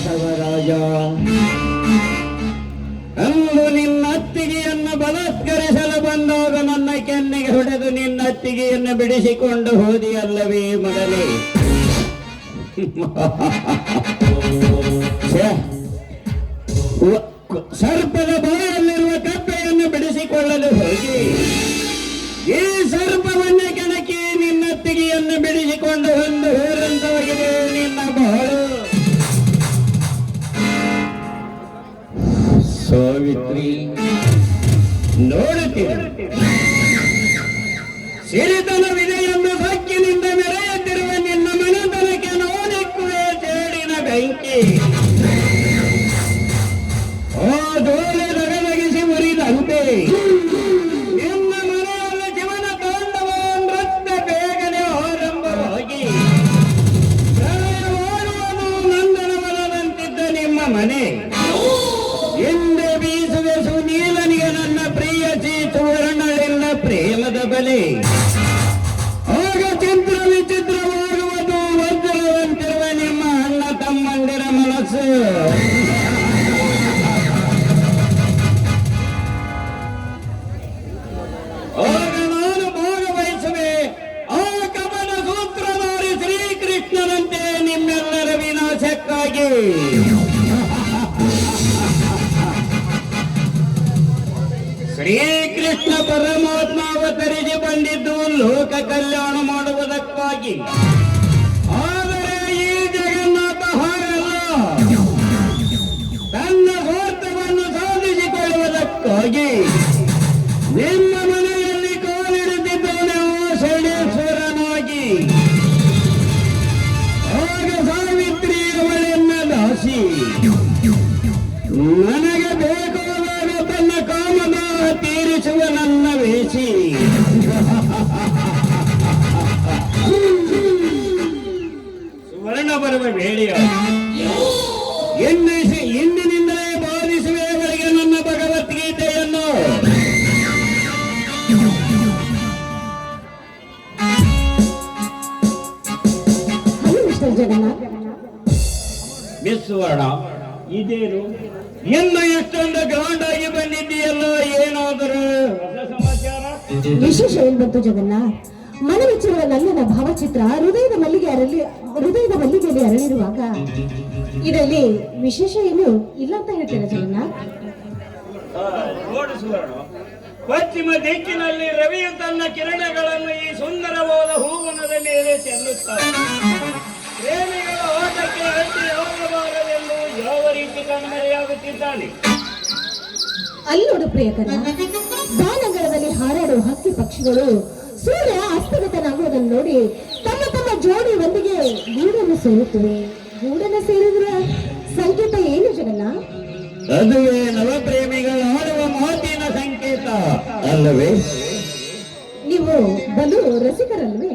ಬಸವರಾಜ. ಅಂದು ನಿನ್ನ ಅತ್ತಿಗೆಯನ್ನು ಬಲಾತ್ಕರಿಸಲು ಬಂದಾಗ ನನ್ನ ಕೆನ್ನೆಗೆ ಹೊಡೆದು ನಿನ್ನ ಅತ್ತಿಗೆಯನ್ನು ಬಿಡಿಸಿಕೊಂಡು ಹೋದಿಯಲ್ಲವೇ ಮಗನೇ? ಸರ್ಪದ ಬಾಯಲ್ಲಿರುವ ಕಪ್ಪೆಯನ್ನು ಬಿಡಿಸಿಕೊಳ್ಳಲು ಹೋಗಿ ಈ ಸರ್ಪವನ್ನೇ ಕೆಣಕಿ ನಿನ್ನತ್ತಿಗೆಯನ್ನು ಬಿಡಿಸಿಕೊಂಡು ಒಂದು ಹೋರಂತವಾಗಿದೆ ನಿನ್ನ ಬಾಳು. ಸಾವಿತ್ರಿ, ನೋಡುತ್ತೀರಿ ಸಿರಿತನವಿದೆ ಎಂದು ಸಕ್ಕಿನಿಂದ ಮೆರೆಯುತ್ತಿರುವ ನಿನ್ನ ಮನತನಕ್ಕೆ ನೋಡಿಕ್ಕುವೆ ಚೇಡಿನ ಬೆಂಕಿ. ಆ ಜೋಲೆ ದಗದಗಿಸಿ ಮುರಿದಂತೆ ನಿನ್ನ ಮನೆಯಲ್ಲಿ ಜೀವನ ತಾಂಡವ ನೃತ್ಯ ಬೇಗನೆ ಆರಂಭವಾಗಿ ಓಡುವುದು ನಂದನವನದಂತಿದ್ದ ನಿಮ್ಮ ಮನೆ ಹಿಂದೆ ಬೀಸುವೆ ಸುನೀಲನಿಗೆ ನನ್ನ ಪ್ರಿಯಸಿ ಸುವರ್ಣಳಿಲ್ಲ ಪ್ರೇಮದ ಬಲೆ. ಆಗ ಚಿತ್ರ ವಿಚಿತ್ರವಾಗುವುದು ವಜ್ರವಂತಿರುವ ನಿಮ್ಮ ಅಣ್ಣ ತಮ್ಮಂದಿರ ಮನಸ್ಸು. ಆಗ ನಾನು ಭಾಗವಹಿಸುವೆ ಆ ಕಮಲ ಸೂತ್ರಧಾರಿ ಶ್ರೀಕೃಷ್ಣನಂತೆ ನಿಮ್ಮೆಲ್ಲರ ವಿನಾಶಕ್ಕಾಗಿ. ಶ್ರೀಕೃಷ್ಣ ಪರಮಾತ್ಮ ಅವತರಿಸಿ ಬಂದಿದ್ದು ಲೋಕ ಕಲ್ಯಾಣ ಮಾಡುವುದಕ್ಕಾಗಿ. ಆದರೆ ಈ ಜಗನ್ನಾಥ ಹಾಗಲ್ಲ, ತನ್ನ ಸ್ವಾರ್ಥವನ್ನು ಸಾಧಿಸಿಕೊಳ್ಳುವುದಕ್ಕಾಗಿ ನಿಮ್ಮ ಮನೆಯಲ್ಲಿ ಕಾಲಿಡುತ್ತಿದ್ದಾನೆ ಆ ಶನೇಶ್ವರನಾಗಿ. ಆಗ ಸಾವಿತ್ರಿ ಅವಳೆನ್ನ ದಾಸಿ ನನಗೆ ಬೇಕಾದಾಗ ತನ್ನ ಕಾಮದ ತೀರಿಸುವ ನನ್ನ ವೇಷಿ. ಸುವರ್ಣ ಬರುವ ವೇಳೆಯ ಇಂದಿನಿಂದಲೇ ಬಾಧಿಸುವೆ ಅವರಿಗೆ ನನ್ನ ಭಗವದ್ಗೀತೆಯನ್ನು. ಮಿಸ್ ಸುವರ್ಣ, ಇದೇನು ಇನ್ನು ಎಷ್ಟೊಂದು ಗ್ರಾಂಡ್ ಆಗಿ ಬಂದಿದ್ದೀಯಲ್ಲ, ಏನಾದರೂ ಹೊಸ ಸಮಾಚಾರ? ವಿಶೇಷ ಏನ್ ಬಂತು ಜಗನ್ನಾಥ್? ಮನವಿಚ್ಚಿರುವ ನನ್ನನ ಭಾವಚಿತ್ರ ಹೃದಯದ ಮಲ್ಲಿಗೆಯಲ್ಲಿ ಅರಳಿರುವಾಗ ಇದರಲ್ಲಿ ವಿಶೇಷ ಏನು ಇಲ್ಲ ಅಂತ ಹೇಳ್ತೀರಾ ಜಗನ್ನಾಥ್? ನೋಡಿ ಸುವರ್ಣ, ಪಶ್ಚಿಮ ದಿಕ್ಕಿನಲ್ಲಿ ರವಿಯು ತನ್ನ ಕಿರಣಗಳನ್ನು ಈ ಸುಂದರವಾದ ಹೂವನದ ಮೇಲೆ ಚೆಲ್ಲುತ್ತಾರೆ. ಪ್ರೇಮಿಗಳ ಓಟಕ್ಕೆ ಅಡ್ಡಿ ಹೋಗಬಾರದೆಂದು ಯಾವ ರೀತಿ ಕಣ್ಮರೆಯಾಗುತ್ತಿದ್ದಾನೆ. ಅಲ್ಲಿ ನೋಡು ಪ್ರಿಯಕರ, ಬಾನಗರದಲ್ಲಿ ಹಾರಾಡುವ ಹಕ್ಕಿ ಪಕ್ಷಿಗಳು ಸೂರ್ಯ ಅಸ್ತಗತನಾಗುವುದನ್ನು ನೋಡಿ ತಮ್ಮ ತಮ್ಮ ಜೋಡಿ ಒಂದಿಗೆ ಗೂಡನ್ನು ಸೇರುತ್ತವೆ. ಗೂಡನ್ನು ಸೇರಿದ್ರ ಸಂಕೇತ ಏನು ಜಗನ್ನಾಥ್? ಅದುವೇ ನವಪ್ರೇಮಿಗಳ ಆಡುವ ಮಾತಿನ ಸಂಕೇತ ಅಲ್ಲವೇ? ನೀವು ಬಲು ರಸಿಕರಲ್ವೇ?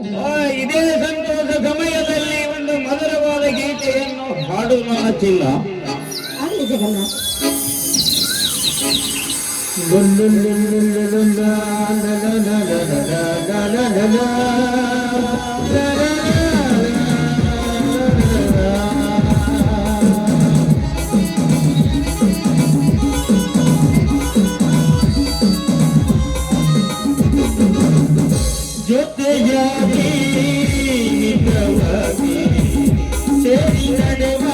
ಇದೇ ಸಂತೋಷ ಸಮಯದಲ್ಲಿ ಒಂದು ಮಧುರವಾದ ಗೀತೆಯನ್ನು ಹಾಡುವ ಮನಸ್ಸಿಲ್ಲ. ಆಗಲಿ ಜಗನ್ನಾಥ್. ಜೊತೆಯಾಗಿ ಮಿತ್ರವಾಗಿ ಸೇರಿ ನಡೆವ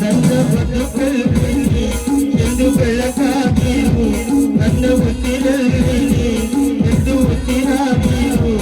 ನನ್ನ ಬದುಕಲ್ಲಿ ಎಂದು ಬೆಳಕಾಗಿರು, ನನ್ನ ಉಸಿರಲ್ಲಿ ಎಂದು ಉಸಿರಾಗಿರು,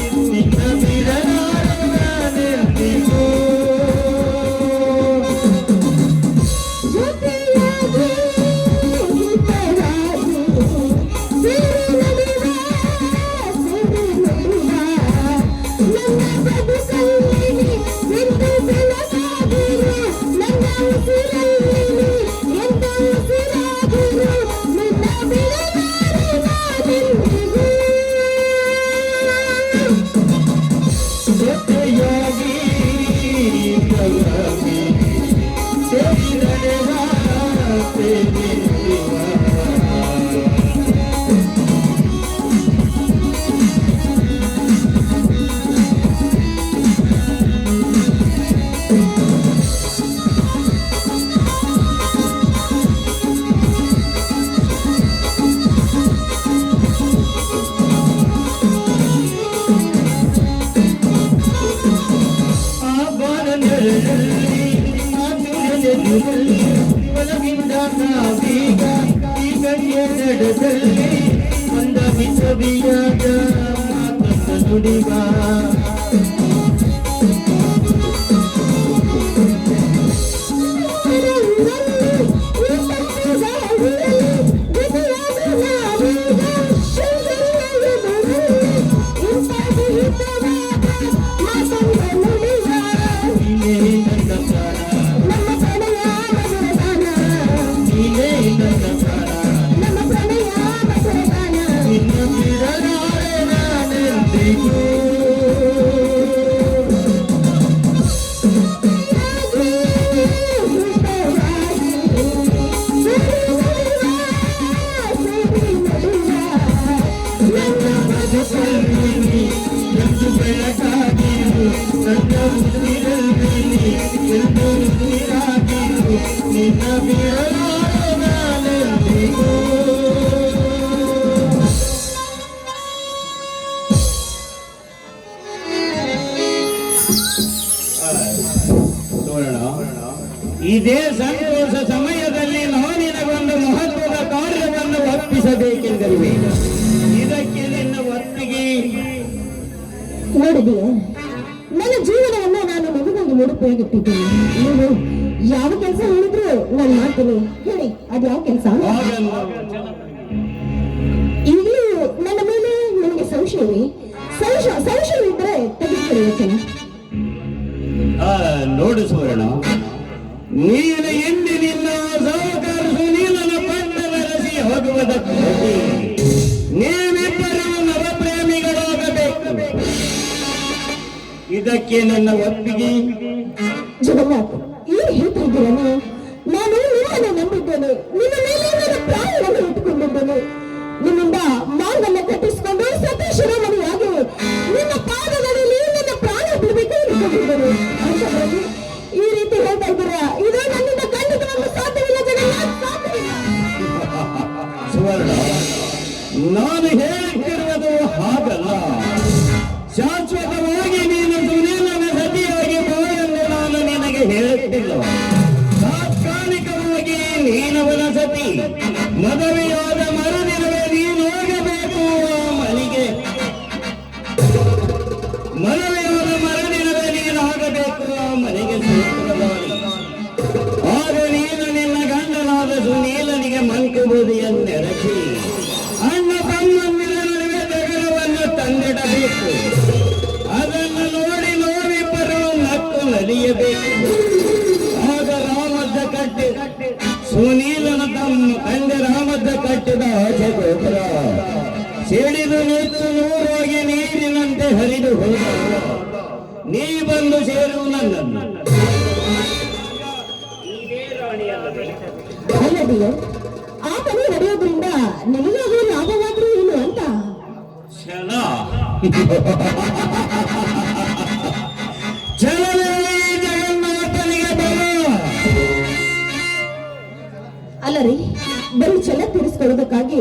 ಒಳಗಿಂದ ನಾವೀಗ ಈಗ ಎಡದಲ್ಲಿ ಒಂದ ವಿಸವಿಯಾದ ಮಾತನ್ನು ನುಡಿವ ಇದೇ ಸಂತೋಷ ಸಮಯದಲ್ಲಿ ನಾವು ನಿನಗೊಂದು ಮಹತ್ವದ ಕಾರ್ಯವನ್ನು ಒಪ್ಪಿಸಬೇಕೆಂದಿರುವೆ. ಇದಕ್ಕೆ ನಿನ್ನ ಒಪ್ಪಿಗೆ ನೋಡಿದೆಯೇ? ನನ್ನ ಜೀವನವನ್ನು ನಾನು ಮಗುವಾಗಿ ಮುಡುಪಾಗಿಟ್ಟಿದ್ದೀನಿ. ನೀವು ಯಾವ ಕೆಲಸ ಹೇಳಿದ್ರು ನಾನು ಮಾಡ್ತೀನಿ. ಹೇಳಿ, ಅದು ಯಾವ ಕೆಲಸ? ಈಗಲೂ ನನ್ನ ಮೇಲೆ ನಿಮಗೆ ಸಂಶಯವೇ? ಸಂಶಯವಿದ್ರೆ ತೆಗೆದುಕೊಳ್ಳಿ ಯೋಚನೆ. ನೋಡು ಸುವರ್ಣ, ನೀನು ಎಂದಿನಿಂದ ಸಹಕಾರ ಸುನೀಲನ ಪಂಡವರಸಿ ಹೋಗುವುದಕ್ಕೆ ನೀವಿಬ್ಬರು ನವಪ್ರೇಮಿಗಳಾಗಬೇಕು. ಇದಕ್ಕೆ ನನ್ನ ಒಪ್ಪಿಗೆ. ಜಗನ್ನಾಥ್, ಏನು ಹೇಳ್ತಾ ಇದ್ದೀರಾ ನೀವು? ನಾನು ನಿಮ್ಮನ್ನು ನಂಬಿದ್ದೇನೆ, ನಿಮ್ಮ ಮೇಲೆ ನನ್ನ ಪ್ರಾಣವನ್ನು ಇಟ್ಟುಕೊಂಡಿದ್ದೇನೆ. ನಿಮ್ಮಿಂದ ಮಾರ್ಗವನ್ನು ಕಟ್ಟಿಸಿಕೊಂಡು ಸತೀಶನ ಮನೆಯಾಗಿ ನಿಮ್ಮ ಪಾದಗಳಲ್ಲಿ ನನ್ನ ಪ್ರಾಣ ಬಿಡಬೇಕು ಅಂದುಕೊಂಡಿದ್ದೇನೆ. ಅಂತಂದ್ರೆ ಈ ರೀತಿ ಹೇಳ್ತಾ ಇದ್ದೀರಾ? ಇದು ನನ್ನಿಂದ ಖಂಡಿತವಾಗಲೂ ಸಾಧ್ಯವಿಲ್ಲ ಜಗನ್ನಾಥ್, ಸಾಧ್ಯವಿಲ್ಲ. ಸುವರ್ಣ, ನಾನು ಹೇಳುತ್ತಿರುವುದು ಹಾಗಲ್ಲ. ಶಾಶ್ವತವಾಗಿ ನೀನು ಸುನೀಲನ ಸತಿಯಾಗಿ ಬಾಳೆಂದು ನಾನು ನಿನಗೆ ಹೇಳುತ್ತಿಲ್ಲ. ತಾತ್ಕಾಲಿಕವಾಗಿ ನೀನವನ ಸತಿ. ಮದುವೆಯಾದ ಮರುದಿನವೇ ನೀನು ಹೋಗಬೇಕು ಆ ಮನೆಗೆ. ಮದುವೆಯಾದ ಮರುದಿನವೇ ನೀನು ಆಗಬೇಕು ಆ ಮನೆಗೆ ಸೂತ್ರಧಾರಿ. ಆಗ ನೀನು ನಿನ್ನ ಗಂಡನಾದ ಸುನೀಲನಿಗೆ ಮಂಕುಬುದಿಯನ್ನೆರಚಿ ಅಣ್ಣ ತಮ್ಮಂದಿರ ನಡುವೆ ಜಗಳವನ್ನು ತಂದಿಡಬೇಕು. ಅದನ್ನು ನೋಡಿ ನೋವಿಬ್ಬರು ನಕ್ಕು ನಲಿಯಬೇಕು. ಆಗ ರಾಮಜ್ಜ ಕಟ್ಟಿ ಸುನೀಲನ ತಮ್ಮ ತಂದೆ ರಾಮಜ್ಜ ಕಟ್ಟಿದ ಆಚೆ ಗೋಪುರ ಸಿಡಿದು ನಿಂತು ನೂರಾಗಿ ನೀರಿನಂತೆ ಹರಿದು ಹೋದ. ನೀ ಬಂದು ಸೇರು ನನ್ನನ್ನು. ಅಲ್ಲದೆಯೇ ಆ ಪನಿ ನಡೆಯೋದ್ರಿಂದ ನಿಮಗಾಗೋ ಲಾಭವಾದ್ರೂ ಏನು ಅಂತ. ಛಲ ಛಲವೇ ಜಗನ್ನಾಥನಿಗೆ ಬಲ. ಅಲ್ಲರಿ, ಬರೀ ಛಲ ತೀರಿಸಿಕೊಳ್ಳೋದಕ್ಕಾಗಿ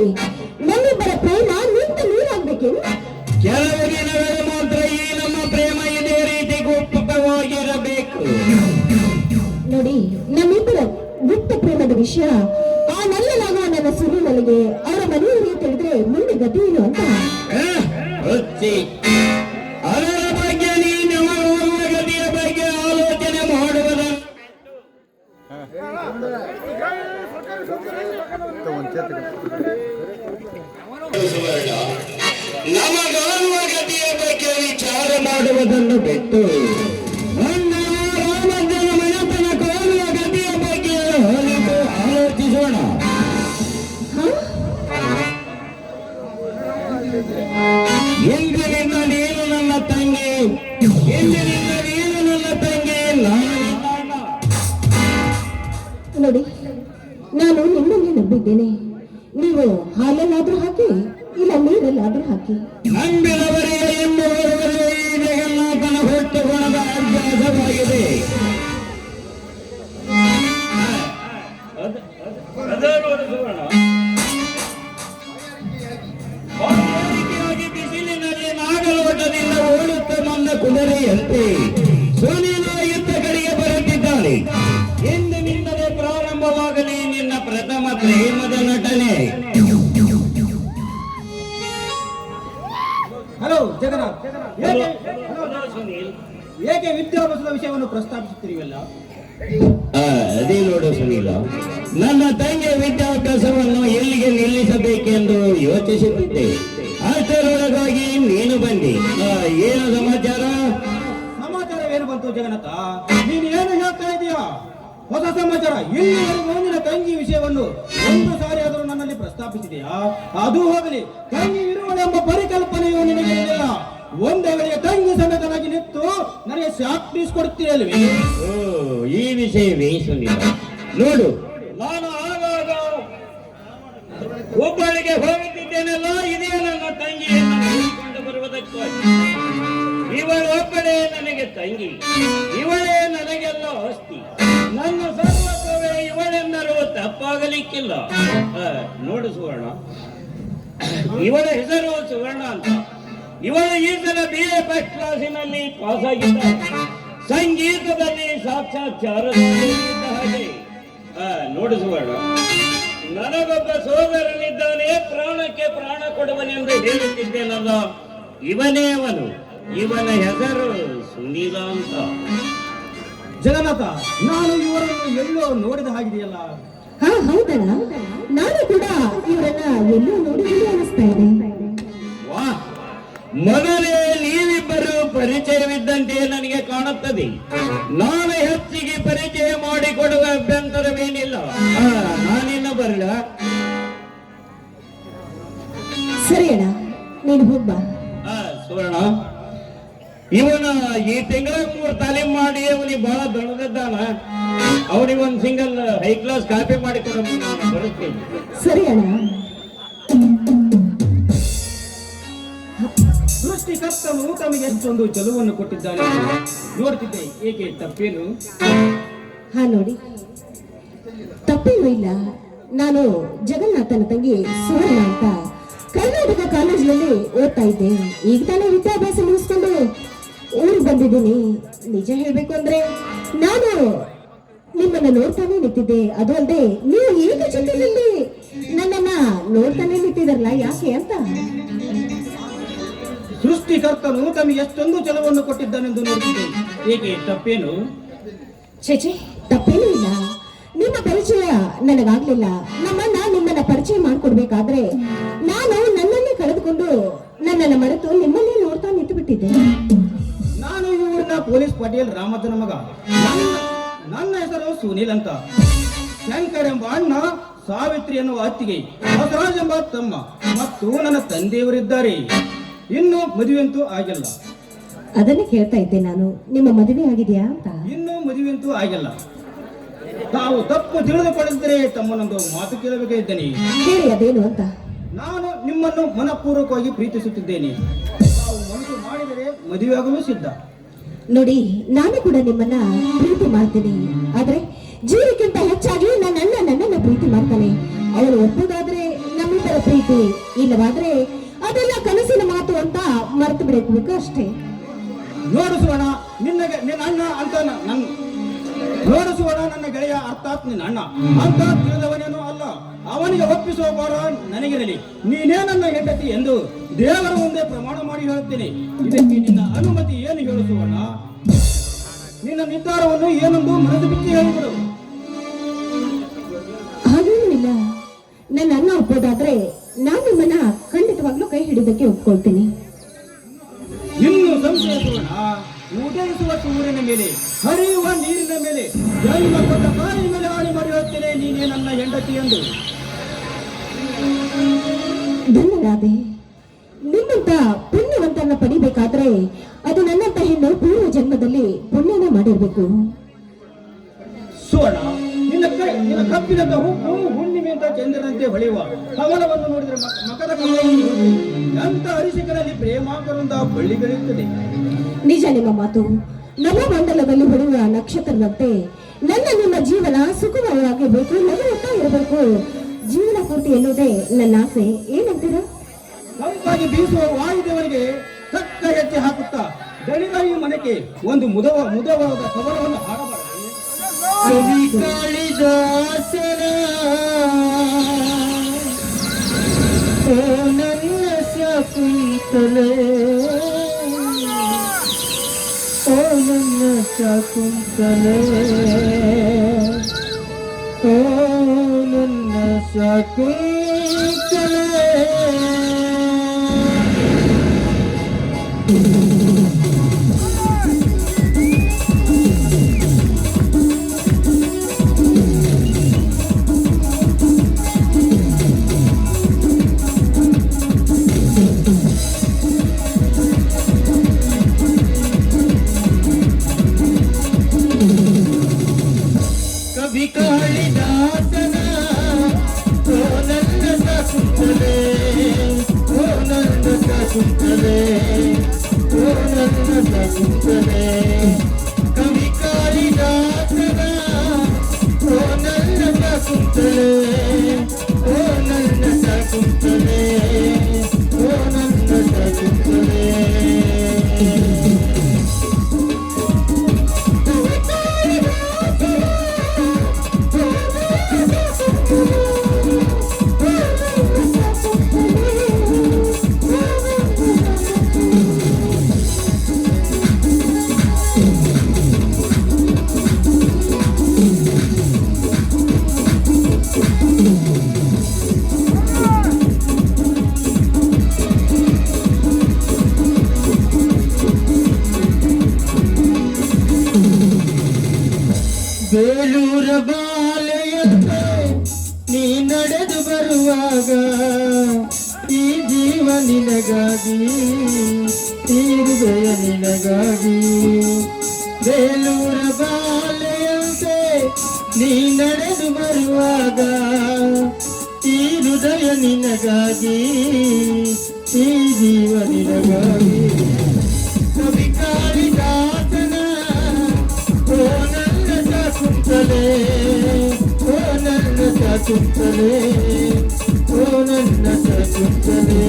ನಮ್ಮಿಬ್ಬರ ಪ್ರೇಮ ನಿಂತು ನೀರಾಗ್ಬೇಕೇನು? ಕೆಲವು ದಿನಗಳು ಮಾತ್ರ ಈ ನಮ್ಮ ಪ್ರೇಮ ಇದೇ ರೀತಿ ಗುಪ್ತವಾಗಿರಬೇಕು. ನೋಡಿ, ನಮ್ಮಿಬ್ಬರ ಗುಪ್ತ ಪ್ರೇಮದ ವಿಷಯ ಆ ನಲ್ಲನಾಗುವ ನನ್ನ ಸುನೀಲನಿಗೆ ಅವರ ಮನೆಯವರಿಗೆ ತಿಳಿದ್ರೆ ಮುಂದೆ ಗತಿ ಏನು ಅಂತ. ಅದರ ಬಗ್ಗೆ ನೀನು ಗತಿಯ ಬಗ್ಗೆ ಆಲೋಚನೆ ಮಾಡುವುದನ್ನು ನಮಗಾಗುವ ಗತಿಯ ಬಗ್ಗೆ ವಿಚಾರ ಮಾಡುವುದನ್ನು ಬಿಟ್ಟು ರಾಮಜ್ಜನ ಮನೆತನ ಕಾಣುವ ಗತಿಯ ಬಗ್ಗೆ ಆಲೋಚಿಸೋಣ. ಎಂದಿನಿಂದ ನೀನು ನನ್ನ ತಂಗಿ, ಎಂದಿನಿಂದ ನೀನು ನನ್ನ ತಂಗಿ. ನೋಡಿ, ನಾನು ನಿಮ್ಮನ್ನೇ ನಂಬಿದ್ದೇನೆ. ನೀವು ಹಾಲಲ್ಲಾದ್ರೂ ಹಾಕಿ, ಇಲ್ಲ ನೀರಲ್ಲಾದ್ರೂ ಹಾಕಿ. ನಂಬಿದವರಿಗೆ ಎಂಬುವವರಿಗೆ ಈ ಜಗನ್ನಾಥನ ಹೊಟ್ಟು ಗುಣದ ಅಭ್ಯಾಸವಾಗಿದೆ. ಬಿಸಿಲಿನಲ್ಲಿ ನಾಗಲೋಟದಿಂದ ಓಡುತ್ತ ಬಂದ ಕುದುರೆಯಂತೆ ಸುನೀಲ ಯುದ್ಧ ಕಡೆಗೆ ಬರುತ್ತಿದ್ದಾನೆ. ಎಂದಿನಿಂದಲೂ ಜಗನ್ನಾಥ್, ಏಕೆ ವಿದ್ಯಾಭ್ಯಾಸದ ವಿಷಯವನ್ನು ಪ್ರಸ್ತಾಪಿಸುತ್ತಿರುವಲ್ಲ? ಅದೇ ನೋಡು ಸುನೀಲ, ನನ್ನ ತಂಗಿಯ ವಿದ್ಯಾಭ್ಯಾಸವನ್ನು ಎಲ್ಲಿಗೆ ನಿಲ್ಲಿಸಬೇಕೆಂದು ಯೋಚಿಸುತ್ತಿದ್ದೆ. ಅಷ್ಟರೊಳಗಾಗಿ ನೀನು ಬಂದಿ. ಏನು ಸಮಾಚಾರ? ಸಮಾಚಾರವೇನು ಬಂತು ಜಗನ್ನಾಥ? ನೀನು ಏನು ಹೇಳ್ತಾ ಇದೀಯಾ? ಹೊಸ ಸಮಾಚಾರ? ಇಲ್ಲಿವರೆಗೂ ನಿನ್ನ ತಂಗಿ ವಿಷಯವನ್ನು ಒಂದು ಸಾರಿ ಆದರೂ ನನ್ನಲ್ಲಿ ಪ್ರಸ್ತಾಪಿಸಿದೆಯಾ? ಅದು ಹೋಗಲಿ, ತಂಗಿ ಇರುವಳೆಂಬ ಪರಿಕಲ್ಪನೆಯು ನಿನಗೆ ಇಲ್ಲ. ಒಂದೇ ವೇಳೆಗೆ ತಂಗಿ ಸಮೇತನಾಗಿ ನಿಂತು ನನಗೆ ಶಾಕ್ ಕೊಡುತ್ತೀರಲ್ವೇ? ಓ, ಈ ವಿಷಯವೇ ಸುನೀಲ. ನೋಡು, ನಾನು ಆಗಾಗ ಒಬ್ಬಳಿಗೆ ಹೋಗುತ್ತಿದ್ದೇನಲ್ಲ, ಇದೇ ನನ್ನ ತಂಗಿಯನ್ನು ನೋಡಿಕೊಂಡು ಬರುವುದಕ್ಕಾಗಿ. ಇವಳು ಒಬ್ಬಳೇ ನನಗೆ ತಂಗಿ, ಇವಳೇ ನನಗೆಲ್ಲ ಆಸ್ತಿ, ನನ್ನ ಸರ್ವಸ್ವವೇ ಇವಳೆಂದರೂ ತಪ್ಪಾಗಲಿಕ್ಕಿಲ್ಲ. ನೋಡು ಸುವರ್ಣ, ಇವಳ ಹೆಸರು ಸುವರ್ಣ ಅಂತ. ಇವಳು ಈ ಸಲ BA ಫಸ್ಟ್ ಕ್ಲಾಸಿನಲ್ಲಿ ಪಾಸ್ ಆಗಿದ್ದಾರೆ. ಸಂಗೀತದಲ್ಲಿ ಸಾಕ್ಷಾತ್ಕಾರದ ಹಾಗೆ. ನೋಡು ಸುವರ್ಣ, ನನಗೊಬ್ಬ ಸೋದರನಿದ್ದಾನೆ, ಪ್ರಾಣಕ್ಕೆ ಪ್ರಾಣ ಕೊಡುವನೆಂದು ಹೇಳುತ್ತಿದ್ದೇನಲ್ಲ, ಇವನೇ ಅವನು. ಇವನ ಹೆಸರು ಸುನೀಲ ಅಂತ. ಜಗನ್ನಾಥ, ನಾನು ಇವರನ್ನು ಎಲ್ಲೋ ನೋಡಿದ ಹಾಗಿದೆಯಲ್ಲ? ಹಾ, ಹೌದಣ್ಣ. ನಾನು ಕೂಡ ಇವರನ್ನ ಎಲ್ಲೋ ನೋಡಿದ್ದೀನಿ ಅನಿಸ್ತಾ ಇದೆ. ವಾ, ಮೊದಲೇ ನೀವಿಬ್ಬರು ಪರಿಚಯವಿದ್ದಂತೆ ನನಗೆ ಕಾಣುತ್ತದೆ. ನಾನು ಹೆಚ್ಚಿಗೆ ಪರಿಚಯ ಮಾಡಿಕೊಡುವ ಅಭ್ಯಂತರವೇನಿಲ್ಲ. ನಾನಿನ್ನ ಬರಲ? ಸರಿ ಅಣ್ಣ, ನೀನು ಹೋಗ್ಬಾ. ಸುವರ್ಣ, ಇವನ ಈ ತಿಂಗಳ 3 ತಾಲೀಮ್ ಮಾಡಿ ಅವನಿಗೆ ಬಹಳ ದೊಡ್ಡದಿದ್ದಾನ. ಅವನಿಗೆ ಒಂದು ಸಿಂಗಲ್ ಹೈ ಕ್ಲಾಸ್ ಕಾಪಿ ಮಾಡಿ ಕೊಡ, ನಾನು ಬರುತ್ತೇನೆ. ಸರಿ ಅಣ್ಣ. ಸೃಷ್ಟಿಕರ್ತನು ತಮಗೆ ಎಷ್ಟೊಂದು ಚೆಲುವನ್ನು ಕೊಟ್ಟಿದ್ದಾನೆ ನೋಡ್ತಿದ್ದೆ, ಏಕೆ ತಪ್ಪೇನು? ಹಾ, ನೋಡಿ, ತಪ್ಪೇನೂ ಇಲ್ಲ. ನಾನು ಜಗನ್ನಾಥನ ತಂಗಿ ಸುವರ್ಣ ಅಂತ ಕರ್ನಾಟಕ ಕಾಲೇಜಿನಲ್ಲಿ ಓದ್ತಾ ಇದ್ದೆ. ಈಗ ತಾನೇ ವಿದ್ಯಾಭ್ಯಾಸ ಮುಗಿಸ್ಕೊಂಡು ಊರಿಗೆ ಬಂದಿದ್ದೀನಿ. ನಿಜ ಹೇಳ್ಬೇಕು ಅಂದ್ರೆ ನಾನು ನಿಮ್ಮನ್ನ ನೋಡ್ತಾನೆ ನಿಂತಿದ್ದೆ. ಅದು ಅಲ್ಲದೆ ನೀವು ಈಗ ಚಿತ್ರದಲ್ಲಿ ನನ್ನನ್ನ ನೋಡ್ತಾನೆ ನಿಂತಿದಾರಲ್ಲ, ಯಾಕೆ ಅಂತ. ಸೃಷ್ಟಿಕರ್ತನು ತಮಗೆ ಎಷ್ಟೊಂದು ಚೆಲುವನ್ನು ಕೊಟ್ಟಿದ್ದಾನೆಂದು ನೋಡ್ತಿದ್ದೆ, ಏಕೆ ತಪ್ಪೇನು? ಚೇಚೆ, ತಪ್ಪೇನೂ ಇಲ್ಲ. ನಿಮ್ಮ ಪರಿಚಯ ನನಗಾಗ್ಲಿಲ್ಲ. ನಮ್ಮನ್ನ ನಿಮ್ಮನ್ನ ಪರಿಚಯ ಮಾಡ್ಕೊಡ್ಬೇಕಾದ್ರೆ ನಾನು ನನ್ನನ್ನೇ ಕಳೆದುಕೊಂಡು ನನ್ನನ್ನ ಮರೆತು ನಿಮ್ಮನ್ನೇ ನೋಡ್ತಾ ನಿಂತು ಬಿಟ್ಟಿದ್ದೆ. ನಾನು ಈ ಊರಿನ ಪೊಲೀಸ್ ಪಟೇಲ್ ರಾಮಜ್ಜನ ಮಗ. ನನ್ನ ಹೆಸರು ಸುನೀಲ್ ಅಂತ. ಶಂಕರ್ ಎಂಬ ಅಣ್ಣ, ಸಾವಿತ್ರಿ ಎನ್ನುವ ಅತ್ತಿಗೆ, ಬಸವರಾಜ್ ಎಂಬ ತಮ್ಮ ಮತ್ತು ನನ್ನ ತಂದೆಯವರಿದ್ದಾರೆ. ಇನ್ನು ಮದುವೆಂತೂ ಆಗಿಲ್ಲ. ಅದನ್ನೇ ಕೇಳ್ತಾ ಇದ್ದೆ ನಾನು, ನಿಮ್ಮ ಮದುವೆ ಆಗಿದೆಯಾ ಅಂತ. ಇನ್ನು ಮದುವೆಂತೂ ಆಗಿಲ್ಲ. ತಾವು ತಪ್ಪು ತಿಳಿದುಕೊಳ್ಳಿದ್ದರೆ ತಮ್ಮನ್ನೊಂದು ಮಾತು ಕೇಳಬೇಕಿದ್ದೇನೆ. ಹೇಳಿ, ಅದೇನು ಅಂತ. ನಾನು ನಿಮ್ಮನ್ನು ಮನಪೂರ್ವಕವಾಗಿ ಪ್ರೀತಿಸುತ್ತಿದ್ದೇನೆ. ತಾವು ಮನಸ್ಸು ಮಾಡಿದರೆ ಮದುವೆಯಾಗಲು ಸಿದ್ಧ. ನೋಡಿ, ನಾನು ಕೂಡ ನಿಮ್ಮನ್ನ ಪ್ರೀತಿ ಮಾಡ್ತೀನಿ. ಆದ್ರೆ ಜೀವಕ್ಕಿಂತ ಹೆಚ್ಚಾಗಿ ನನ್ನನ್ನ ಪ್ರೀತಿ ಮಾಡ್ತಾನೆ. ಅವಳು ಒಪ್ಪೋದಾದ್ರೆ ನಮ್ಮಿಬ್ಬರ ಪ್ರೀತಿ, ಇಲ್ಲವಾದ್ರೆ ಅದೆಲ್ಲ ಕನಸಿನ ಮಾತು ಅಂತ ಮರೆತು ಬಿಡಬೇಕು ಅಷ್ಟೇ. ನೋಡಿಸುವಣ ನಿನ್ನ ಅಣ್ಣ ಅಂತ ನೋಡಿಸುವಣ, ನನ್ನ ಗೆಳೆಯ, ಅರ್ಥಾತ್ ನಿನ್ನ ಅಣ್ಣ ಅಂತ ತಿಳಿದವನೇನೂ ಅಲ್ಲ. ಅವನಿಗೆ ಒಪ್ಪಿಸುವ ಭಾರ ನನಗಿರಲಿ. ನೀನೇ ನನ್ನ ಹೆಂಡತಿ ಎಂದು ದೇವರ ಮುಂದೆ ಪ್ರಮಾಣ ಮಾಡಿ ಹೇಳುತ್ತೇನೆ. ಇದಕ್ಕೆ ನಿನ್ನ ಅನುಮತಿ ಏನು ಹೇಳಿಸುವಣ? ನಿನ್ನ ನಿರ್ಧಾರವನ್ನು ಏನೆಂದು ಮನಸ್ಸು ಬಿಚ್ಚಿ ಹೇಳಿಬಿಡು. ಹಾಗೇನೂ ಇಲ್ಲ. ನನ್ನ ಅಣ್ಣ ಒಪ್ಪೋದಾದ್ರೆ ನಾನು ನಿಮ್ಮನ್ನ ಖಂಡಿತವಾಗ್ಲೂ ಕೈ ಹಿಡಿದಕ್ಕೆ ಒಪ್ಕೊಳ್ತೀನಿ. ಇನ್ನು ಸಂಶಯಿಸೋಣ. ಉದಯಿಸುವ ಸೂರ್ಯನ ಮೇಲೆ, ಹರಿಯುವ ನೀರಿನ ಮೇಲೆ, ಜನ್ಮ ಕೊಟ್ಟ ತಾಯಿ ಮೇಲೆ ಆಣೆ ಮಾಡಿ ಹೇಳುತ್ತೇನೆ, ನೀನೇ ನನ್ನ ಹೆಂಡತಿ ಎಂದು. ಧನ್ಯರಾದೆ. ನಿಮ್ಮಂತ ಪುಣ್ಯವಂತನ ಪಡಿಬೇಕಾದ್ರೆ ಅದು ನನ್ನಂತ ಹೆಣ್ಣು ಪೂರ್ವ ಜನ್ಮದಲ್ಲಿ ಪುಣ್ಯನ ಮಾಡಿರ್ಬೇಕು. ಸುವರ್ಣ, ನಿನ್ನ ಕಪ್ಪಿನಂತ ಹುಬ್ಬು ಹುಣ್ಣಿಮೆಂತ ಚಂದ್ರನಂತೆ ಹೊಳೆಯುವ ಕಮಲವನ್ನು ನೋಡಿದರೆ ಮಕರ ಕಮಲವನ್ನು ಎಂತ ಅರಿಸಿಕರಲ್ಲಿ ಪ್ರೇಮಾಕರೊಂದ ಬಳ್ಳಿಗಳಿರುತ್ತದೆ. ನಿಜ ನಿಮ್ಮ ಮಾತು. ನವಮಂಡಲದಲ್ಲಿ ಹೊಳೆಯುವ ನಕ್ಷತ್ರದಂತೆ ನಿಮ್ಮ ಜೀವನ ಸುಖಮಯವಾಗಿರ್ಬೇಕು, ನಗುತ್ತಾ ಇರಬೇಕು, ಜೀವನ ಪೂರ್ತಿ ಎನ್ನುವುದೇ ನನ್ನ ಆಸೆ. ಏನಂತೀರಾ? ತಂಪಾಗಿ ಬೀಸುವ ವಾಯುದೇವರಿಗೆ ತಕ್ಕ ಹೆಜ್ಜೆ ಹಾಕುತ್ತಾ ದಣಿದಾಯಿ ಮನೆಗೆ ಒಂದು ಮುದವಾದ ಕವನವನ್ನು ಹಾಡಬಾರದು. ಕವಿ ಕಾಳಿದಾಸರ ಓ ನನ್ನ ಶಕುಂತಲೆ ಶಾಕುಂತಲೆ ಓ ನನ್ನ ಶಾಕುಂತಲೆ ಕವಿ ಕಾಳಿದಾಸನ ಓ ನನ್ನ ಶಾಕುಂತಲೆ ಓ ನನ್ನ ಶಾಕುಂತಲೆ ಓ ನನ್ನ ಶಾಕುಂತಲೆ ಕವಿ ಕಾಳಿದಾಸನ ಓ ನನ್ನ ಶಾಕುಂತಲೆ ಓ ನನ್ನ ಶಾಕುಂತಲೆ ಓ ನನ್ನ ಶಾಕುಂತಲೆ ಬೇಲೂರ ಬಾಲೆಯಂತೆ ನೀ ನಡೆದು ಬರುವಾಗ ಈ ಜೀವ ನಿನಗಾಗಿ ಈ ಹೃದಯ ನಿನಗಾಗಿ ಬೇಲೂರ ಬಾಲೆಯಂತೆ ನೀ ನಡೆದು ಬರುವಾಗ ಈ ಹೃದಯ ನಿನಗಾಗಿ ಈ ಜೀವ ನಿನಗಾಗಿ ಕವಿ ಕಾಳಿದಾಸನ ಓ ನನ್ನ ಶಾಕುಂತಲೆ ಓ ನನ್ನ ಶಾಕುಂತಲೆ ಓ ನನ್ನ ಶಾಕುಂತಲೆ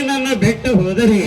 ನನ್ನ ಬೆಟ್ಟ ಹೋದರೆ